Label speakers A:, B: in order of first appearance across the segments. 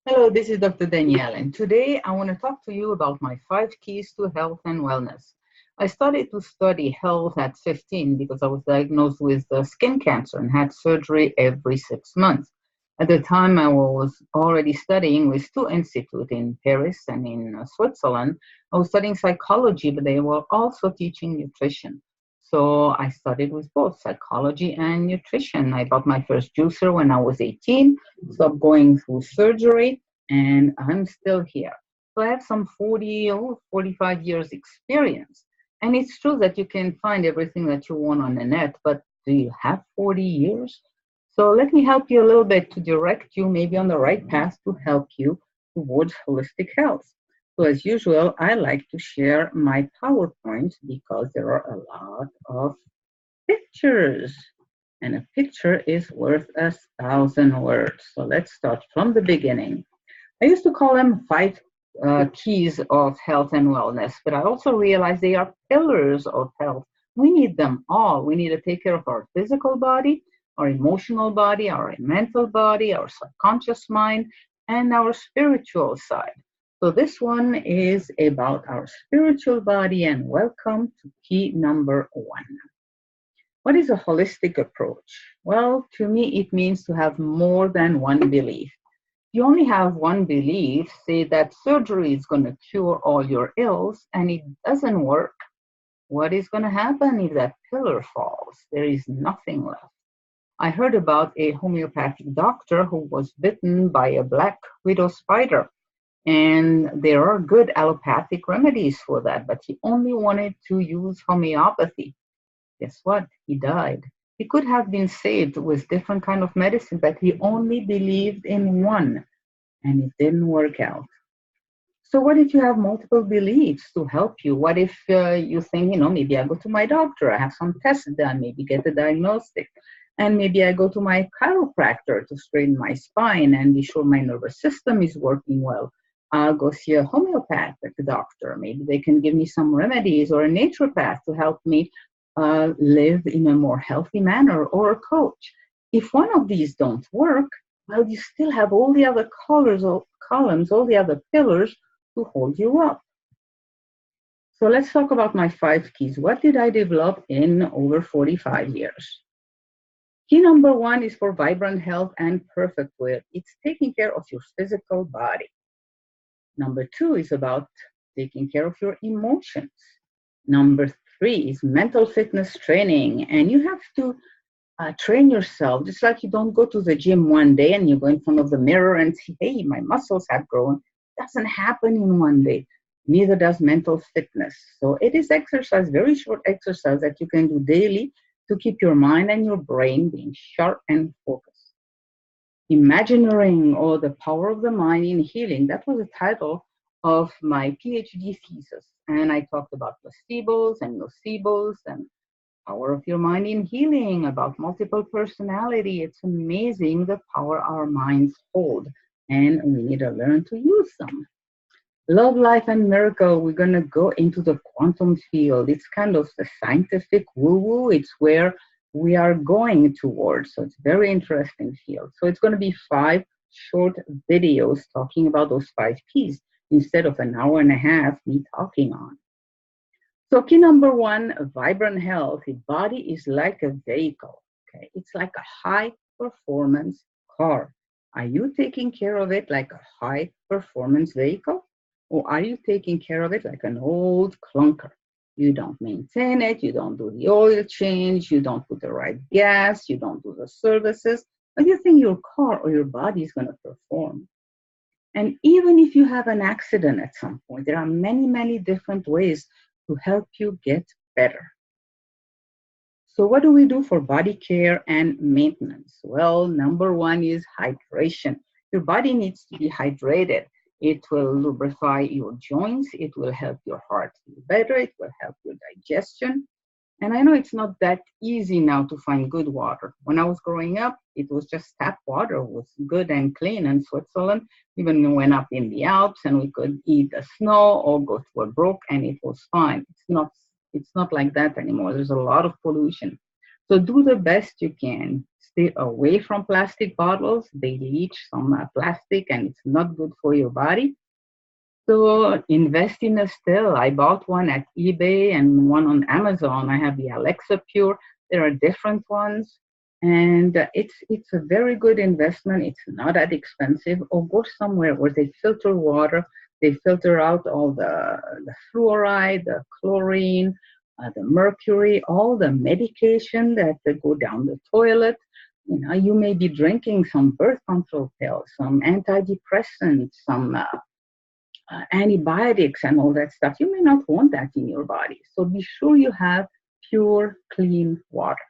A: Hello, this is Dr. Danielle, and today I want to talk to you about my 5 keys to health and wellness. I started to study health at 15 because I was diagnosed with skin cancer and had surgery every 6 months. At the time, I was already studying with two institutes in Paris and in Switzerland. I was studying psychology, but they were also teaching nutrition. So I studied with both psychology and nutrition. I bought my first juicer when I was 18, stopped going through surgery, and I'm still here. So I have some 45 years experience. And it's true that you can find everything that you want on the net, but do you have 40 years? So let me help you a little bit to direct you maybe on the right path to help you towards holistic health. So as usual, I like to share my PowerPoint because there are a lot of pictures. And a picture is worth 1,000 words. So let's start from the beginning. I used to call them 5 keys of health and wellness, but I also realized they are pillars of health. We need them all. We need to take care of our physical body, our emotional body, our mental body, our subconscious mind, and our spiritual side. So this one is about our spiritual body, and welcome to key number 1. What is a holistic approach? Well, to me, it means to have more than one belief. You only have one belief, say that surgery is going to cure all your ills, and it doesn't work. What is going to happen if that pillar falls? There is nothing left. I heard about a homeopathic doctor who was bitten by a black widow spider, and there are good allopathic remedies for that, but he only wanted to use homeopathy. Guess what? He died. He could have been saved with different kind of medicine, but he only believed in one, and it didn't work out. So what if you have multiple beliefs to help you? What if you think, maybe I go to my doctor, I have some tests done, maybe get a diagnostic, and maybe I go to my chiropractor to straighten my spine and be sure my nervous system is working well. I'll go see a homeopathic doctor. Maybe they can give me some remedies, or a naturopath to help me live in a more healthy manner, or a coach. If one of these don't work, well, you still have all the other columns, all the other pillars to hold you up. So let's talk about my 5 keys. What did I develop in over 45 years? Key number 1 is for vibrant health and perfect will. It's taking care of your physical body. Number 2 is about taking care of your emotions. Number 3 is mental fitness training. And you have to train yourself, just like you don't go to the gym one day and you go in front of the mirror and say, hey, my muscles have grown. It doesn't happen in one day. Neither does mental fitness. So it is exercise, very short exercise that you can do daily to keep your mind and your brain being sharp and focused. Imagineering, or the power of the mind in healing. That was the title of my PhD thesis. And I talked about placebos and nocebos and power of your mind in healing, about multiple personality. It's amazing the power our minds hold, and we need to learn to use them. Love, life, and miracle. We're going to go into the quantum field. It's kind of the scientific woo-woo. It's where we are going towards. So it's a very interesting field. So it's going to be 5 short videos talking about those 5 keys instead of an hour and a half me talking on. So key number 1, vibrant health. The body is like a vehicle. Okay, it's like a high performance car. Are you taking care of it like a high performance vehicle? Or are you taking care of it like an old clunker? You don't maintain it, you don't do the oil change, you don't put the right gas, you don't do the services, but you think your car or your body is going to perform. And even if you have an accident at some point, there are many, many different ways to help you get better. So what do we do for body care and maintenance? Well, number 1 is hydration. Your body needs to be hydrated. It will lubrify your joints. It will help your heart feel better. It will help your digestion. And I know it's not that easy now to find good water. When I was growing up, it was just tap water. It was good and clean in Switzerland. Even we went up in the Alps and we could eat the snow or go to a brook and it was fine. It's not like that anymore. There's a lot of pollution. So do the best you can. Stay away from plastic bottles. They leach some plastic and it's not good for your body. So invest in a still. I bought one at eBay and one on Amazon. I have the Alexa Pure. There are different ones, and it's a very good investment. It's not that expensive. Or go somewhere where they filter water. They filter out all the fluoride, the chlorine, the mercury, all the medication that go down the toilet. You may be drinking some birth control pills, some antidepressants, some antibiotics and all that stuff. You may not want that in your body. So be sure you have pure, clean water.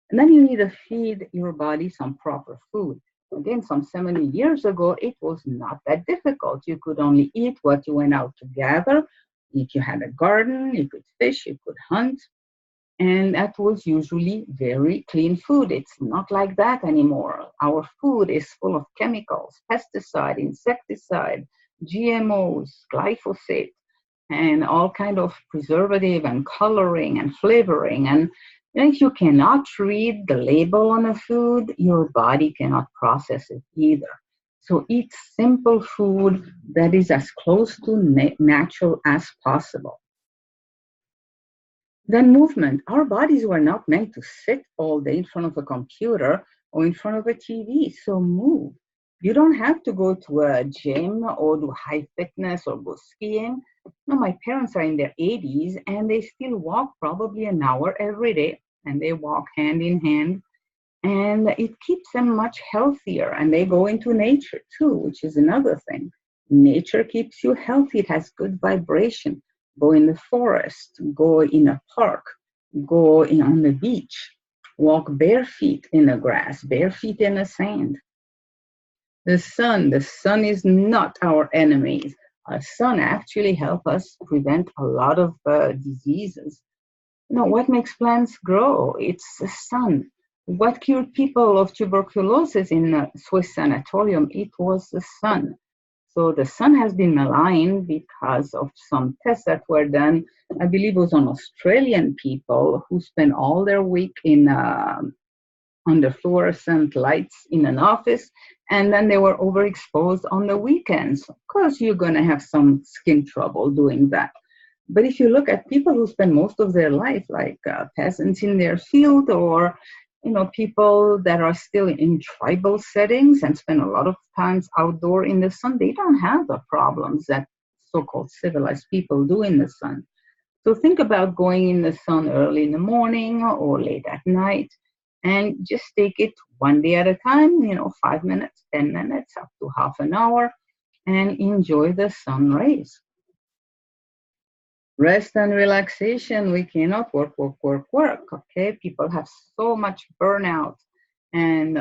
A: And then you need to feed your body some proper food. Again, some 70 years ago, it was not that difficult. You could only eat what you went out to gather. If you had a garden, you could fish, you could hunt. And that was usually very clean food. It's not like that anymore. Our food is full of chemicals, pesticide, insecticide, GMOs, glyphosate, and all kind of preservative and coloring and flavoring. And if you cannot read the label on a food, your body cannot process it either. So eat simple food that is as close to natural as possible. Then movement. Our bodies were not meant to sit all day in front of a computer or in front of a TV. So move. You don't have to go to a gym or do high fitness or go skiing. No, my parents are in their 80s and they still walk probably an hour every day, and they walk hand in hand. And it keeps them much healthier. And they go into nature too, which is another thing. Nature keeps you healthy. It has good vibration. Go in the forest, go in a park, go on the beach, walk bare feet in the grass, bare feet in the sand. The sun is not our enemy. The sun actually helps us prevent a lot of diseases. What makes plants grow? It's the sun. What cured people of tuberculosis in a Swiss sanatorium? It was the sun. So the sun has been maligned because of some tests that were done. I believe it was on Australian people who spent all their week under fluorescent lights in an office, and then they were overexposed on the weekends. Of course, you're going to have some skin trouble doing that. But if you look at people who spend most of their life, like peasants in their field, or people that are still in tribal settings and spend a lot of times outdoor in the sun, they don't have the problems that so-called civilized people do in the sun. So think about going in the sun early in the morning or late at night, and just take it one day at a time, 5 minutes, 10 minutes, up to half an hour, and enjoy the sun rays. Rest and relaxation. We cannot work, okay? People have so much burnout and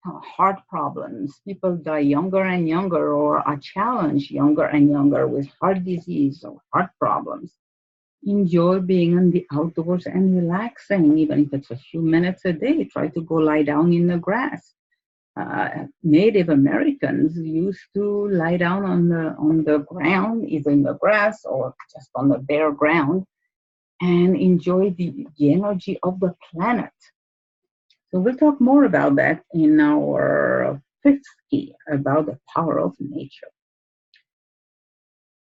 A: heart problems. People die younger and younger, or are challenged younger and younger with heart disease or heart problems. Enjoy being in the outdoors and relaxing, even if it's a few minutes a day. Try to go lie down in the grass. Native Americans used to lie down on the ground, either in the grass or just on the bare ground, and enjoy the energy of the planet. So we'll talk more about that in our fifth key, about the power of nature.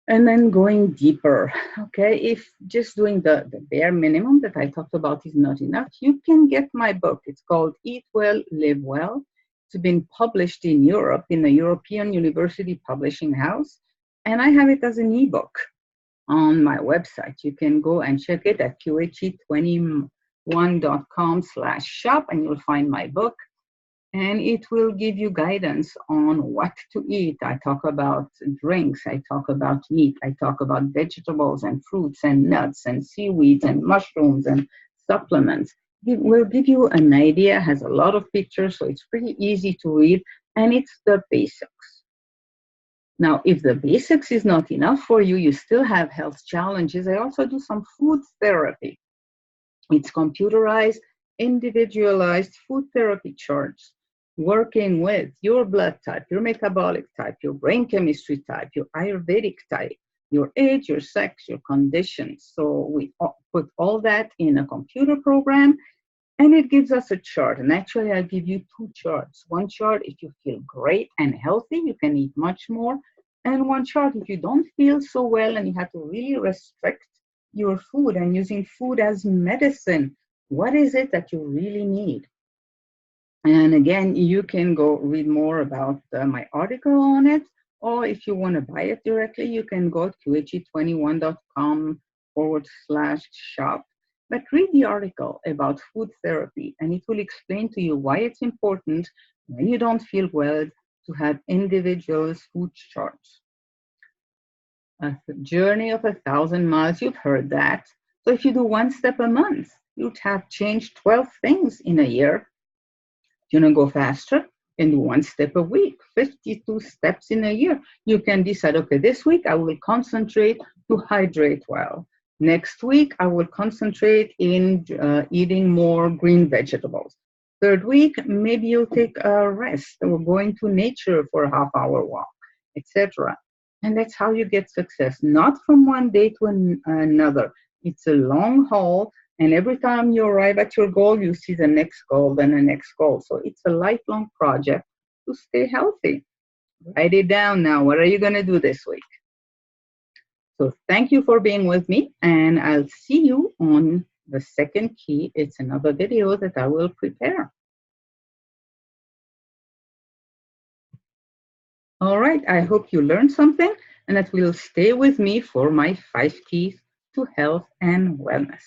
A: And then going deeper, okay, if just doing the bare minimum that I talked about is not enough, you can get my book. It's called Eat Well, Live Well. It's been published in Europe, in the European University Publishing House, and I have it as an ebook on my website. You can go and check it at qhe21.com/shop, and you'll find my book. And it will give you guidance on what to eat. I talk about drinks, I talk about meat, I talk about vegetables and fruits and nuts and seaweeds and mushrooms and supplements. It will give you an idea, has a lot of pictures, so it's pretty easy to read, and it's the basics. Now, if the basics is not enough for you, you still have health challenges. I also do some food therapy. It's computerized, individualized food therapy charts, working with your blood type, your metabolic type, your brain chemistry type, your Ayurvedic type, your age, your sex, your conditions. So we put all that in a computer program, And it gives us a chart. And actually, I'll give you two charts. One chart, if you feel great and healthy, you can eat much more. And one chart, if you don't feel so well and you have to really restrict your food and using food as medicine, what is it that you really need? And again, you can go read more about my article on it, or if you want to buy it directly, you can go to qhe21.com/shop. But read the article about food therapy, and it will explain to you why it's important when you don't feel well to have individuals' food charts. A journey of 1,000 miles, you've heard that. So if you do one step a month, you'd have changed 12 things in a year. You want to go faster? And do one step a week, 52 steps in a year. You can decide, okay, this week I will concentrate to hydrate well. Next week, I will concentrate in eating more green vegetables. Third week, maybe you'll take a rest or go into nature for a half-hour walk, etc. And that's how you get success, not from one day to another. It's a long haul, and every time you arrive at your goal, you see the next goal, then the next goal. So it's a lifelong project to stay healthy. Write it down now. What are you going to do this week? So thank you for being with me, and I'll see you on the second key. It's another video that I will prepare. All right, I hope you learned something and that will stay with me for my 5 keys to health and wellness.